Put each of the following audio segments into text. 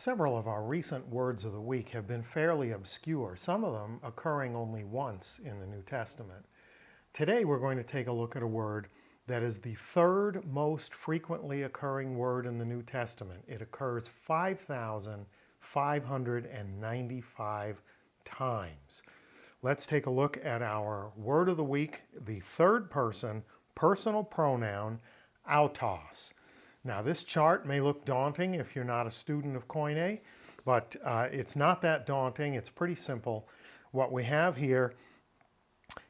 Several of our recent words of the week have been fairly obscure, some of them occurring only once in the New Testament. Today we're going to take a look at a word that is the third most frequently occurring word in the New Testament. It occurs 5,595 times. Let's take a look at our word of the week, the third person personal pronoun, autos. Now this chart may look daunting if you're not a student of Koine, but it's not that daunting. It's pretty simple. What we have here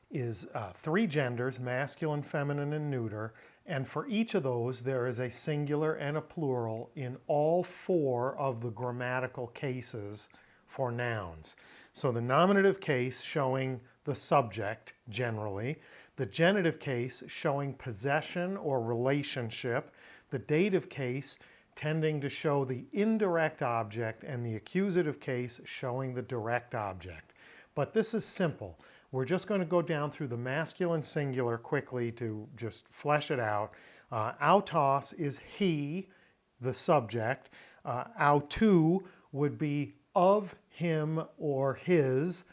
is three genders, masculine, feminine, and neuter, and for each of those there is a singular and a plural in all four of the grammatical cases for nouns. So the nominative case showing the subject generally, the genitive case showing possession or relationship, the dative case tending to show the indirect object, and the accusative case showing the direct object. But this is simple. We're just going to go down through the masculine singular quickly to just flesh it out. Autos is he, the subject. Autou would be of him or his,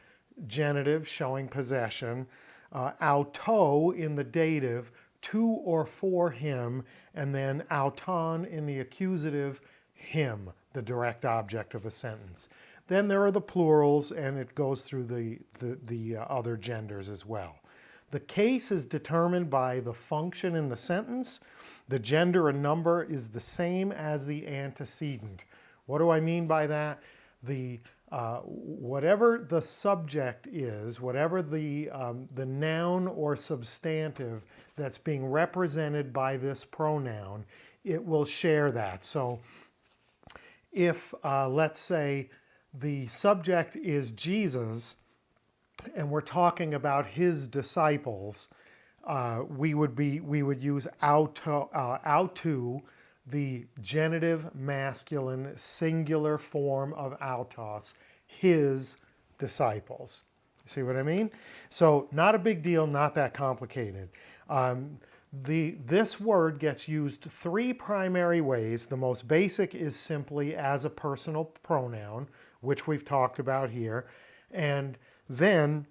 genitive showing possession. Auto in the dative, to or for him, and then auton in the accusative, him, the direct object of a sentence. Then there are the plurals, and it goes through the other genders as well. The case is determined by the function in the sentence. The gender and number is the same as the antecedent. What do I mean by that? Whatever the subject is, whatever the noun or substantive that's being represented by this pronoun, it will share that. So if, let's say, the subject is Jesus, and we're talking about his disciples, we would use autou, the genitive masculine singular form of autos, his disciples. See what I mean? So not a big deal, not that complicated. This word gets used three primary ways. The most basic is simply as a personal pronoun, which we've talked about here. And then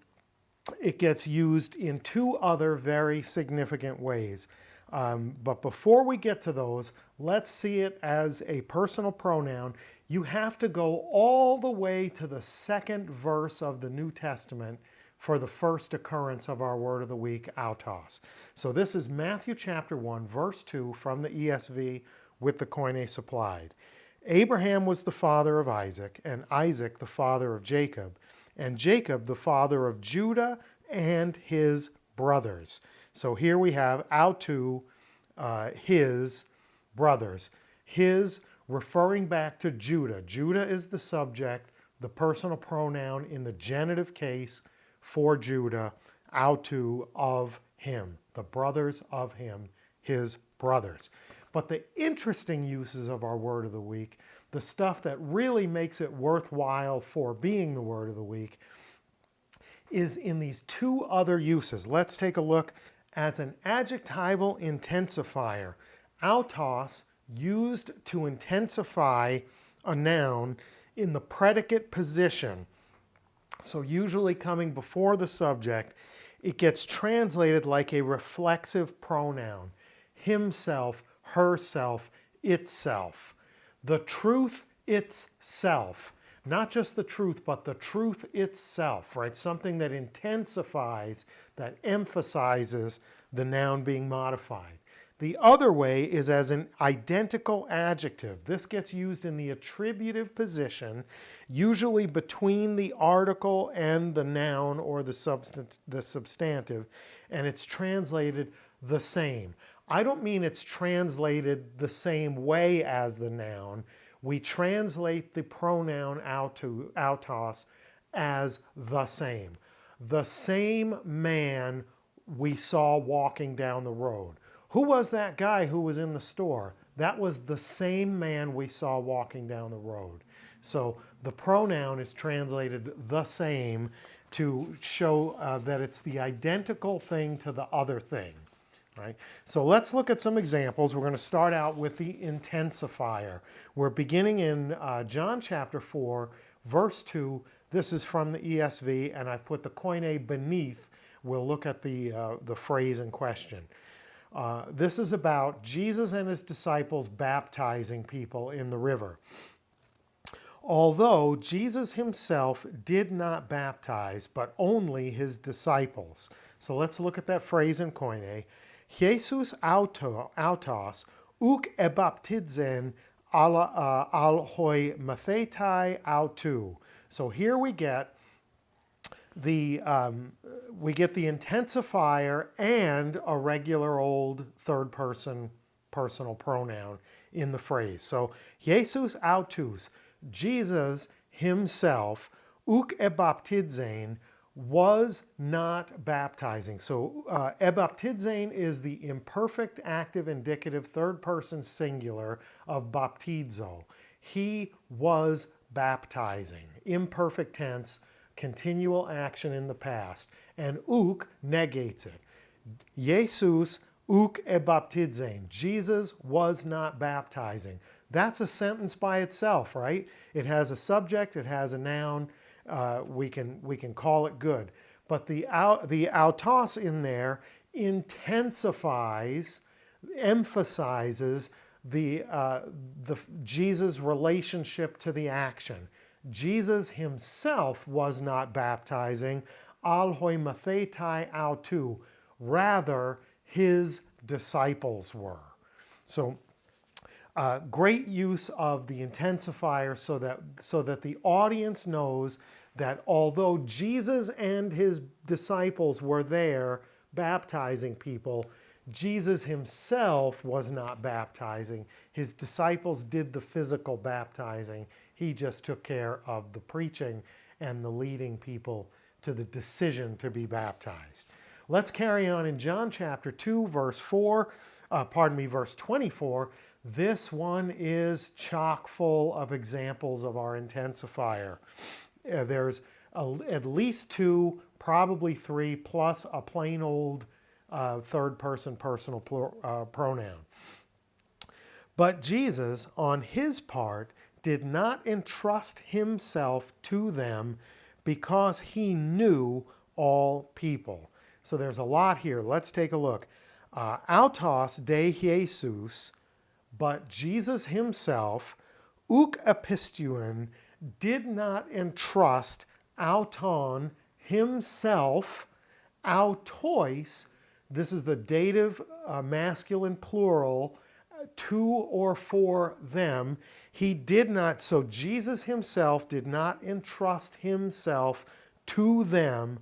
it gets used in two other very significant ways. But before we get to those, let's see it as a personal pronoun. You have to go all the way to the second verse of the New Testament for the first occurrence of our word of the week, autos. So this is Matthew chapter 1, verse 2 from the ESV with the Koine supplied. Abraham was the father of Isaac, and Isaac the father of Jacob, and Jacob the father of Judah and his brothers. So here we have autou, his brothers. His referring back to Judah. Judah is the subject, the personal pronoun in the genitive case for Judah, autou, of him, the brothers of him, his brothers. But the interesting uses of our word of the week, the stuff that really makes it worthwhile for being the word of the week, is in these two other uses. Let's take a look. As an adjectival intensifier, autos used to intensify a noun in the predicate position. So usually coming before the subject, it gets translated like a reflexive pronoun. Himself, herself, itself. The truth itself. Not just the truth, but the truth itself, right? Something that intensifies, that emphasizes the noun being modified. The other way is as an identical adjective. This gets used in the attributive position, usually between the article and the noun or the substantive, and it's translated the same. I don't mean it's translated the same way as the noun. We translate the pronoun autos as the same. The same man we saw walking down the road. Who was that guy who was in the store? That was the same man we saw walking down the road. So the pronoun is translated the same to show that it's the identical thing to the other thing. right? So let's look at some examples. We're going to start out with the intensifier. We're beginning in John chapter 4, verse 2. This is from the ESV, and I've put the Koine beneath. We'll look at the phrase in question. This is about Jesus and his disciples baptizing people in the river. Although Jesus himself did not baptize, but only his disciples. So let's look at that phrase in Koine. Jesus autos uk ebaptizen al hoi mathetai autou. So here we get the intensifier and a regular old third person personal pronoun in the phrase. So Jesus autos, Jesus himself, uk ebaptizen, was not baptizing. So ebaptizen is the imperfect active indicative third person singular of baptizo. He was baptizing. Imperfect tense, continual action in the past. And uk negates it. Jesus uk ebaptizen. Jesus was not baptizing. That's a sentence by itself, right? It has a subject, it has a noun. We can call it good. But the autos in there intensifies, emphasizes the Jesus' relationship to the action. Jesus himself was not baptizing, al hoi mathetai autou. Rather, his disciples were. So, great use of the intensifier so that the audience knows that although Jesus and his disciples were there baptizing people, Jesus himself was not baptizing. His disciples did the physical baptizing. He just took care of the preaching and the leading people to the decision to be baptized. Let's carry on in John chapter 2, verse 24. This one is chock full of examples of our intensifier. There's at least 2, probably 3, plus a plain old third person personal pronoun. But Jesus, on his part, did not entrust himself to them because he knew all people. So there's a lot here. Let's take a look. Autos de Jesus, but Jesus himself, uk epistuin, did not entrust auton, himself, autois, this is the dative masculine plural, to or for them. He did not, so Jesus himself did not entrust himself to them,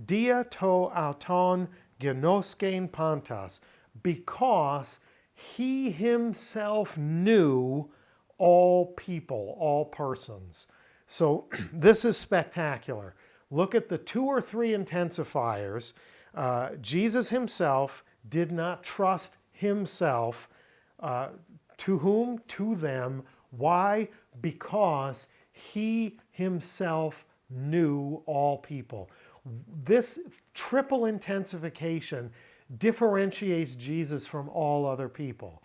dia to auton genoskein pantas, because he himself knew all people, all persons. So this is spectacular. Look at the 2 or 3 intensifiers. Jesus himself did not trust himself. To whom? To them. Why? Because he himself knew all people. This triple intensification differentiates Jesus from all other people.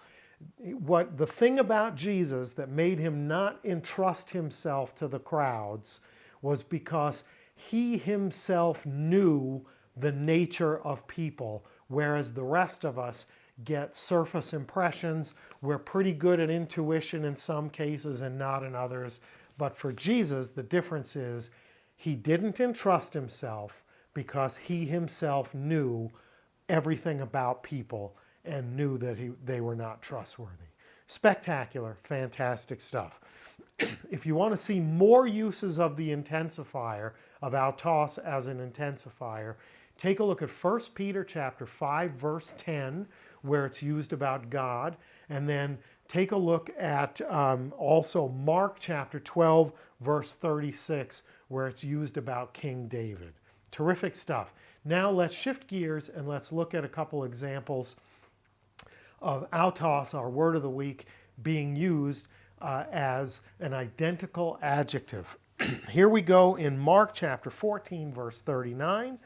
What the thing about Jesus that made him not entrust himself to the crowds was because he himself knew the nature of people, whereas the rest of us get surface impressions. We're pretty good at intuition in some cases and not in others. But for Jesus, the difference is he didn't entrust himself because he himself knew everything about people and knew that they were not trustworthy. Spectacular, fantastic stuff. If you want to see more uses of the intensifier, of autos as an intensifier, take a look at 1 Peter chapter 5, verse 10, where it's used about God, and then take a look at also Mark chapter 12, verse 36, where it's used about King David. Terrific stuff. Now let's shift gears and let's look at a couple examples of autos, our word of the week, being used as an identical adjective. Here we go in Mark chapter 14, verse 39.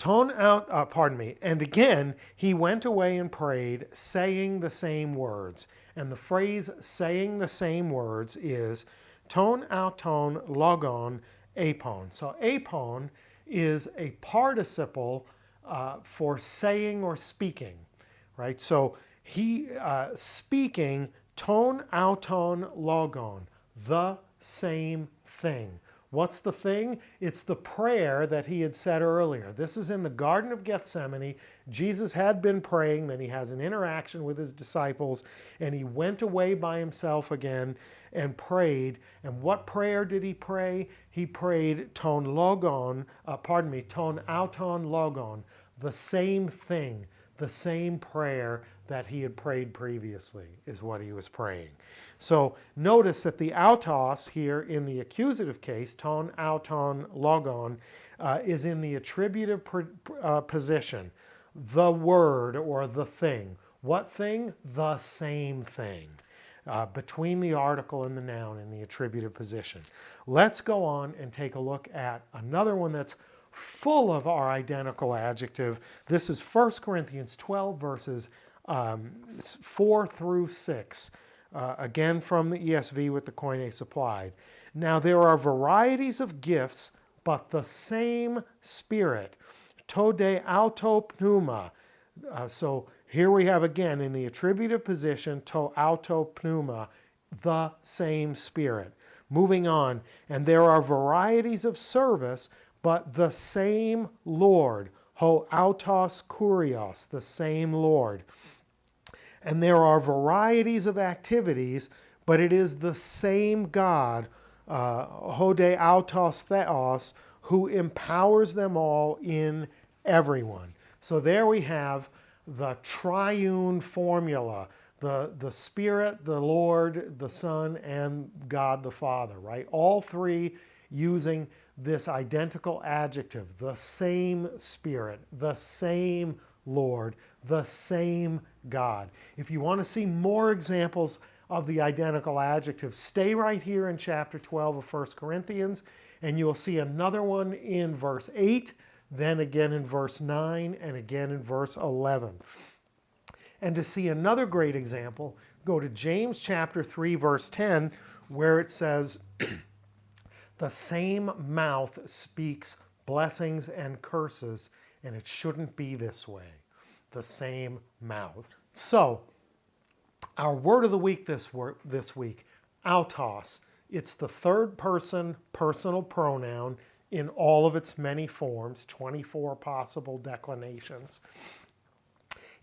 And again, he went away and prayed, saying the same words. And the phrase saying the same words is ton auton logon apon. So apon is a participle for saying or speaking, right? So he speaking ton auton logon, the same thing. What's the thing? It's the prayer that he had said earlier. This is in the Garden of Gethsemane. Jesus had been praying, then he has an interaction with his disciples, and he went away by himself again and prayed. And what prayer did he pray? He prayed ton auton logon, the same thing, the same prayer that he had prayed previously is what he was praying. So notice that the autos here in the accusative case, ton auton logon, is in the attributive position, the word or the thing. What thing? The same thing. Between the article and the noun in the attributive position. Let's go on and take a look at another one that's full of our identical adjective. This is 1 Corinthians 12 verses 4 through 6. Again from the ESV with the Koine supplied. Now there are varieties of gifts, but the same Spirit. To de auto pneuma. So here we have again in the attributive position, to auto pneuma, the same Spirit. Moving on, and there are varieties of service, but the same Lord, ho autos kurios, the same Lord. And there are varieties of activities, but it is the same God, ho de autos theos, who empowers them all in everyone. So there we have the triune formula, the Spirit, the Lord, the Son, and God the Father, right? All three using this identical adjective, the same Spirit, the same Lord, the same God. If you want to see more examples of the identical adjective, stay right here in chapter 12 of 1 Corinthians, and you'll see another one in verse 8, then again in verse 9, and again in verse 11. And to see another great example, go to James chapter 3, verse 10, where it says, the same mouth speaks blessings and curses, and it shouldn't be this way. The same mouth. So, our word of the week this week, autos. It's the third person personal pronoun in all of its many forms, 24 possible declinations.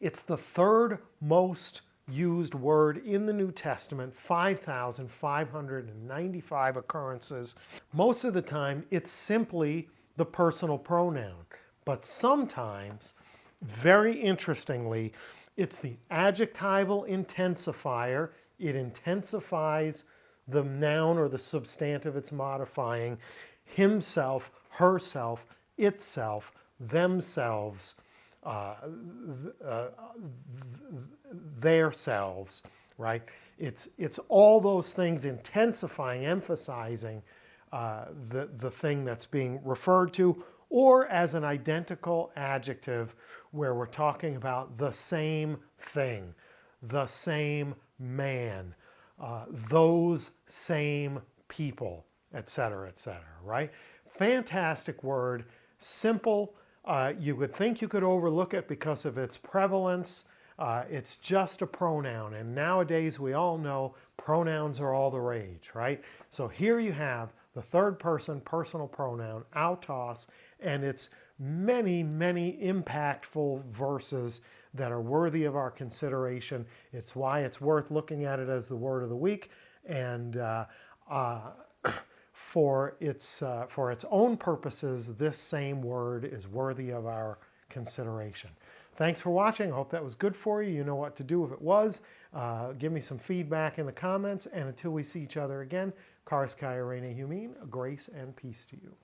It's the third most used word in the New Testament, 5,595 occurrences. Most of the time, it's simply the personal pronoun. But sometimes, very interestingly, it's the adjectival intensifier. It intensifies the noun or the substantive it's modifying. Himself, herself, itself, themselves, their selves, right? It's all those things intensifying, emphasizing the thing that's being referred to, or as an identical adjective where we're talking about the same thing, the same man, those same people, etc., right? Fantastic word, simple. You would think you could overlook it because of its prevalence. It's just a pronoun, and nowadays we all know pronouns are all the rage, right? So here you have the third person personal pronoun, autos, and its many, many impactful verses that are worthy of our consideration. It's why it's worth looking at it as the word of the week, and for its own purposes, this same word is worthy of our consideration. Thanks for watching. I hope that was good for you. You know what to do if it was. Give me some feedback in the comments, and until we see each other again, Karis Kai Arene Humin, grace and peace to you.